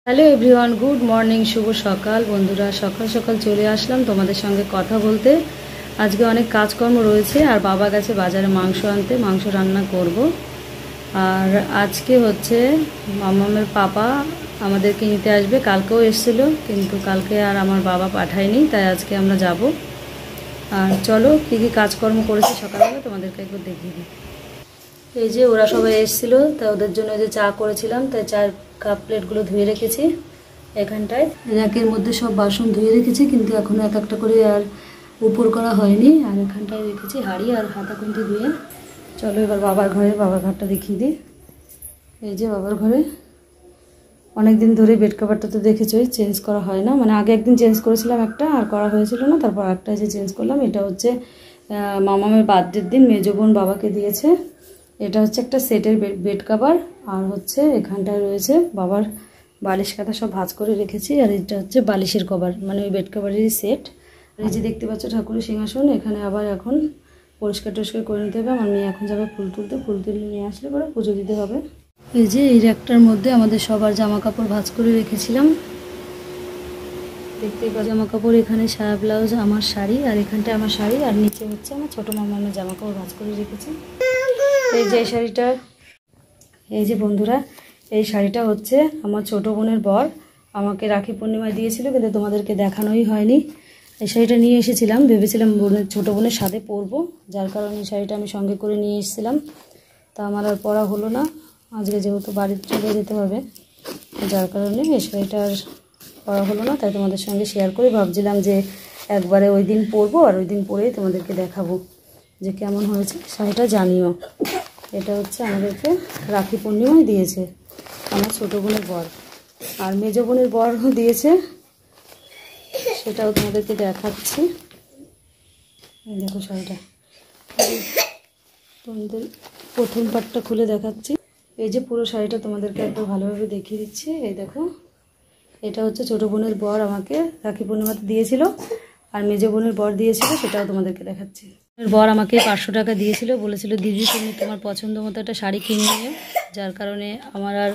Hello everyone, good morning, শুভ সকাল বন্ধুরা। সকাল সকাল চলে আসলাম তোমাদের সঙ্গে কথা বলতে। আজকে অনেক কাজকর্ম রয়েছে আর বাবা গেছে বাজারে মাংস আনতে, মাংস রান্না করব। আর আজকে হচ্ছে মামামের পাপা আমাদেরকে নিতে আসবে। কালকেও এসেছিল কিন্তু কালকে আর আমার বাবা পাঠায়নি, তাই আজকে আমরা যাব। আর চলো কী কী কাজকর্ম করেছি সকালবেলা তোমাদেরকে একবার দেখিয়ে দিই। এই যে ওরা সবাই এসেছিলো, তাই ওদের জন্য যে চা করেছিলাম, তাই চার কাপ প্লেটগুলো ধুয়ে রেখেছি এখানটায়। র্যাকের মধ্যে সব বাসন ধুয়ে রেখেছি, কিন্তু এখনও এক একটা করে আর উপর করা হয়নি। আর এখানটায় রেখেছি হাঁড়ি আর হাতা খুন্তি ধুয়ে। চলো এবার বাবার ঘরটা দেখিয়ে দিই। এই যে বাবার ঘরে অনেক দিন ধরে বেড কভারটা তো দেখেছোই, চেঞ্জ করা হয় না। মানে আগে একদিন চেঞ্জ করেছিলাম একটা, আর করা হয়েছিল না, তারপর একটা যে চেঞ্জ করলাম। এটা হচ্ছে মামামের বার্থডের দিন মেজ বোন বাবাকে দিয়েছে। এটা হচ্ছে একটা সেটের বেড কভার। আর হচ্ছে এখানটায় রয়েছে বাবার বালিশ কাঁথা সব ভাঁজ করে রেখেছি। আর এটা হচ্ছে বালিশের কভার, মানে ওই বেড কভারেরই সেট। আর এই যে দেখতে পাচ্ছ ঠাকুরের সিংহাসন। এখানে আবার এখন পরিষ্কার টরিষ্কার করে নিতে হবে। আমার মেয়ে এখন যাবে ফুল তুলতে, ফুল তুলে নিয়ে আসলে পরে পুজো দিতে হবে। এই যে এই র্যাকটার মধ্যে আমাদের সবার জামা কাপড় ভাঁজ করে রেখেছিলাম। দেখতে পাচ্ছ জামা কাপড়, এখানে সায়া ব্লাউজ, আমার শাড়ি, আর এখানটায় আমার শাড়ি, আর নিচে হচ্ছে আমার ছোটো মামার জামা কাপড় ভাঁজ করে রেখেছি। এই যে শাড়িটা, এই যে বন্ধুরা, এই শাড়িটা হচ্ছে আমার ছোটো বোনের বর আমাকে রাখি পূর্ণিমায় দিয়েছিল, কিন্তু তোমাদেরকে দেখানোই হয়নি। এই শাড়িটা নিয়ে এসেছিলাম, ভেবেছিলাম ছোটো বোনের সাথে পরবো, যার কারণে এই শাড়িটা আমি সঙ্গে করে নিয়ে এসেছিলাম। তা আমার আর পরা হলো না। আজকে যেহেতু বাড়িতে চলে যেতে হবে, যার কারণে এই শাড়িটা আর পরা হলো না। তাই তোমাদের সঙ্গে শেয়ার করে ভাবছিলাম যে একবারে ওই দিন পরবো, আর ওই দিন পরেই তোমাদেরকে দেখাবো যে কেমন হয়েছে শাড়িটা, জানিও। এটা হচ্ছে আমাদেরকে রাখি পূর্ণিমায় দিয়েছে আমার ছোটো বোনের বর, আর মেজ বোনের বরও দিয়েছে, সেটাও তোমাদেরকে দেখাচ্ছি। দেখো শাড়িটা, তোমাদের প্রথম পাটটা খুলে দেখাচ্ছি। এই যে পুরো শাড়িটা তোমাদেরকে একটু ভালোভাবে দেখিয়ে দিচ্ছি। এই দেখো, এটা হচ্ছে ছোটো বোনের বর আমাকে রাখি পূর্ণিমাতে দিয়েছিল, আর মেজ বোনের বর দিয়েছিল, সেটাও তোমাদেরকে দেখাচ্ছি। বর আমাকে 500 টাকা দিয়েছিল, বলেছিল দিদি তুমি তোমার পছন্দ মতো একটা শাড়ি কিনে নিও। যার কারণে আমার আর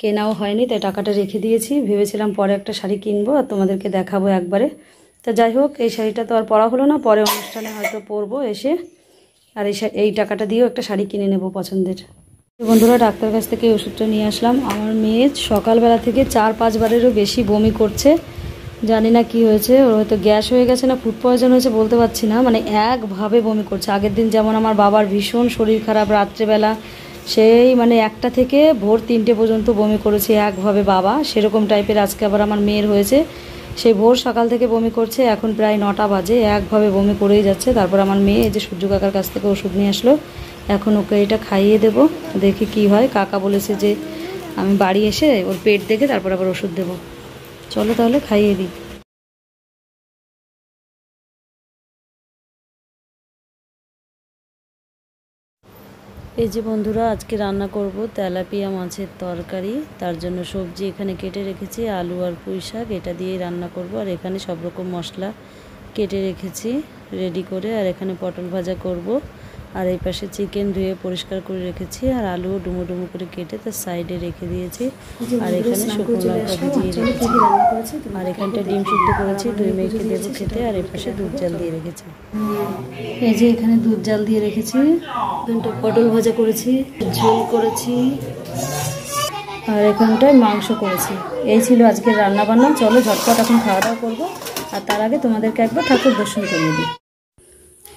কেনাও হয়নি, তাই টাকাটা রেখে দিয়েছি। ভেবেছিলাম পরে একটা শাড়ি কিনবো আর তোমাদেরকে দেখাবো একবারে। তা যাই হোক, এই শাড়িটা তো আর পরা হলো না, পরে অনুষ্ঠানে হয়তো পরবো এসে। আর এই টাকাটা দিয়েও একটা শাড়ি কিনে নেব পছন্দের। বন্ধুরা, ডাক্তার কাছ থেকে ওষুধটা নিয়ে আসলাম। আমার মেয়ে সকালবেলা থেকে 4-5 বারেরও বেশি বমি করছে। জানি না কি হয়েছে, ওর হয়তো গ্যাস হয়ে গেছে না ফুড পয়জন হয়েছে, বলতে পারছি না। মানে একভাবে বমি করছে। আগের দিন যেমন আমার বাবার ভীষণ শরীর খারাপ, রাত্রেবেলা সেই মানে 1টা থেকে ভোর 3টে পর্যন্ত বমি করেছে একভাবে বাবা, সেরকম টাইপের আজকে আবার আমার মেয়ের হয়েছে। সেই ভোর সকাল থেকে বমি করছে, এখন প্রায় 9টা বাজে, একভাবে বমি করেই যাচ্ছে। তারপর আমার মেয়ে এই যে সূর্য কাকার কাছ থেকে ওষুধ নিয়ে আসলো, এখন ওকে এটা খাইয়ে দেব, দেখি কি হয়। কাকা বলেছে যে আমি বাড়ি এসে ওর পেট দেখে তারপর আবার ওষুধ দেবো। চলো তাহলে খাইয়ে দিই। এই যে বন্ধুরা, আজকে রান্না করব তেলাপিয়া মাছের তরকারি। তার জন্য সবজি এখানে কেটে রেখেছি, আলু আর পুঁই শাক, এটা দিয়েই রান্না করব। আর এখানে সব রকম মশলা কেটে রেখেছি রেডি করে। আর এখানে পটল ভাজা করব। আর এই পাশে চিকেন ধুয়ে পরিষ্কার করে রেখেছি, আর আলুও ডুমো ডুমো করে কেটে তার সাইডে রেখে দিয়েছি। আর এখানে শুকনো লঙ্কা ভিজিয়ে রেখেছি। আর এখানটা ডিম সিদ্ধ করেছি, 2 মেয়েকে দেবো খেতে। আর এই পাশে দুধ জাল দিয়ে রেখেছি। এই যে এখানে দুধ জাল দিয়ে রেখেছি, পটল ভাজা করেছি, ঝোল করেছি, আর এখানটায় মাংস করেছি। এই ছিল আজকের রান্না বান্না। চলো ঝটপট এখন খাওয়া দাওয়া করবো, আর তার আগে তোমাদেরকে একবার ঠাকুর দর্শন করিয়ে দিই।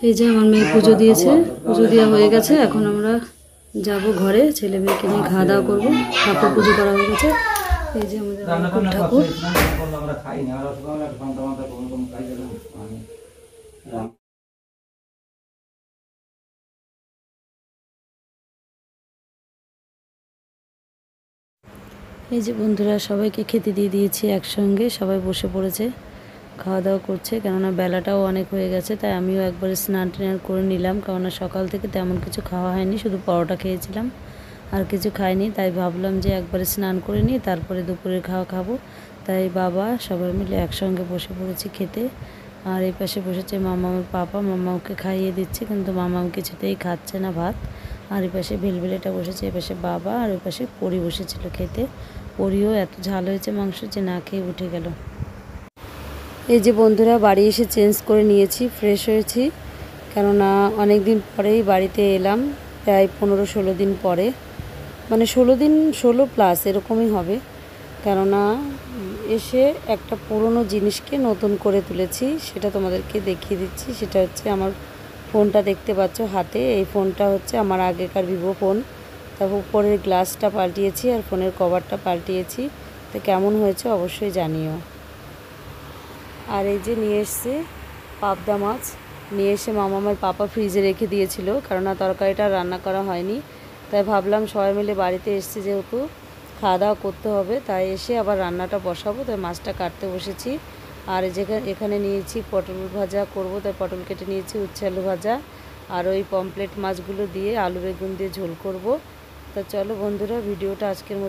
এই যে আমার মেয়ে পুজো দিয়েছে, পুজো দেওয়া হয়ে গেছে। এখন আমরা যাব ঘরে, ছেলে মেয়েকে নিয়ে খাওয়া দাওয়া করবো। ঠাকুর পুজো করা হয়ে গেছে। এই যে আমাদের ঠাকুর। এই যে বন্ধুরা, সবাইকে খেতে দিয়ে দিয়েছি একসঙ্গে, সবাই বসে পড়েছে, খাওয়া দাওয়া করছে। কেননা বেলাটাও অনেক হয়ে গেছে, তাই আমিও একবারে স্নান টান করে নিলাম। কেননা সকাল থেকে তেমন কিছু খাওয়া হয়নি, শুধু পরোটা খেয়েছিলাম, আর কিছু খাইনি। তাই ভাবলাম যে একবারে স্নান করে নিই, তারপরে দুপুরের খাওয়া খাবো। তাই বাবা সবাই মিলে একসঙ্গে বসে পড়েছি খেতে। আর এই পাশে বসেছে মামার পাপা, মামাকে খাইয়ে দিচ্ছে, কিন্তু মামাও কিছুতেই খাচ্ছে না ভাত। আর এই পাশে ভেলভেলেটা বসেছে, এই পাশে বাবা, আর ওই পাশে পরি বসেছিল খেতে। পরিও এত ঝাল হয়েছে মাংস যে না খেয়ে উঠে গেল। এই যে বন্ধুরা বাড়ি এসে চেঞ্জ করে নিয়েছি, ফ্রেশ হয়েছি, কেননা অনেক দিন পরেই বাড়িতে এলাম, প্রায় 15-16 দিন পরে, মানে 16+ এরকমই হবে। কেননা এসে একটা পুরনো জিনিসকে নতুন করে তুলেছি, সেটা তোমাদেরকে দেখিয়ে দিচ্ছি। সেটা হচ্ছে আমার ফোনটা দেখতে পাচ্ছ হাতে, এই ফোনটা হচ্ছে আমার আগেকার ভিভো ফোন। তারপর উপরের গ্লাসটা পাল্টিয়েছি আর ফোনের কভারটা পাল্টিয়েছি। তো কেমন হয়েছে অবশ্যই জানিও। আর এই যে নিয়ে এসছে পাবদা মাছ, নিয়ে এসে মামার পাপা ফ্রিজে রেখে দিয়েছিল, কারণ তরকারিটা রান্না করা হয়নি। তাই ভাবলাম সবাই মিলে বাড়িতে এসছে যেহেতু খাওয়া দাওয়া করতে হবে, তাই এসে আবার রান্নাটা বসাবো, তাই মাছটা কাটতে বসেছি। আর এখানে নিয়েছি পটল ভাজা করব, তাই পটল কেটে নিয়েছি, উচ্ছে আলু ভাজা, আর ওই পমপ্লেট মাছগুলো দিয়ে আলু বেগুন দিয়ে ঝোল করব। তা চলো বন্ধুরা, ভিডিওটা আজকের মতো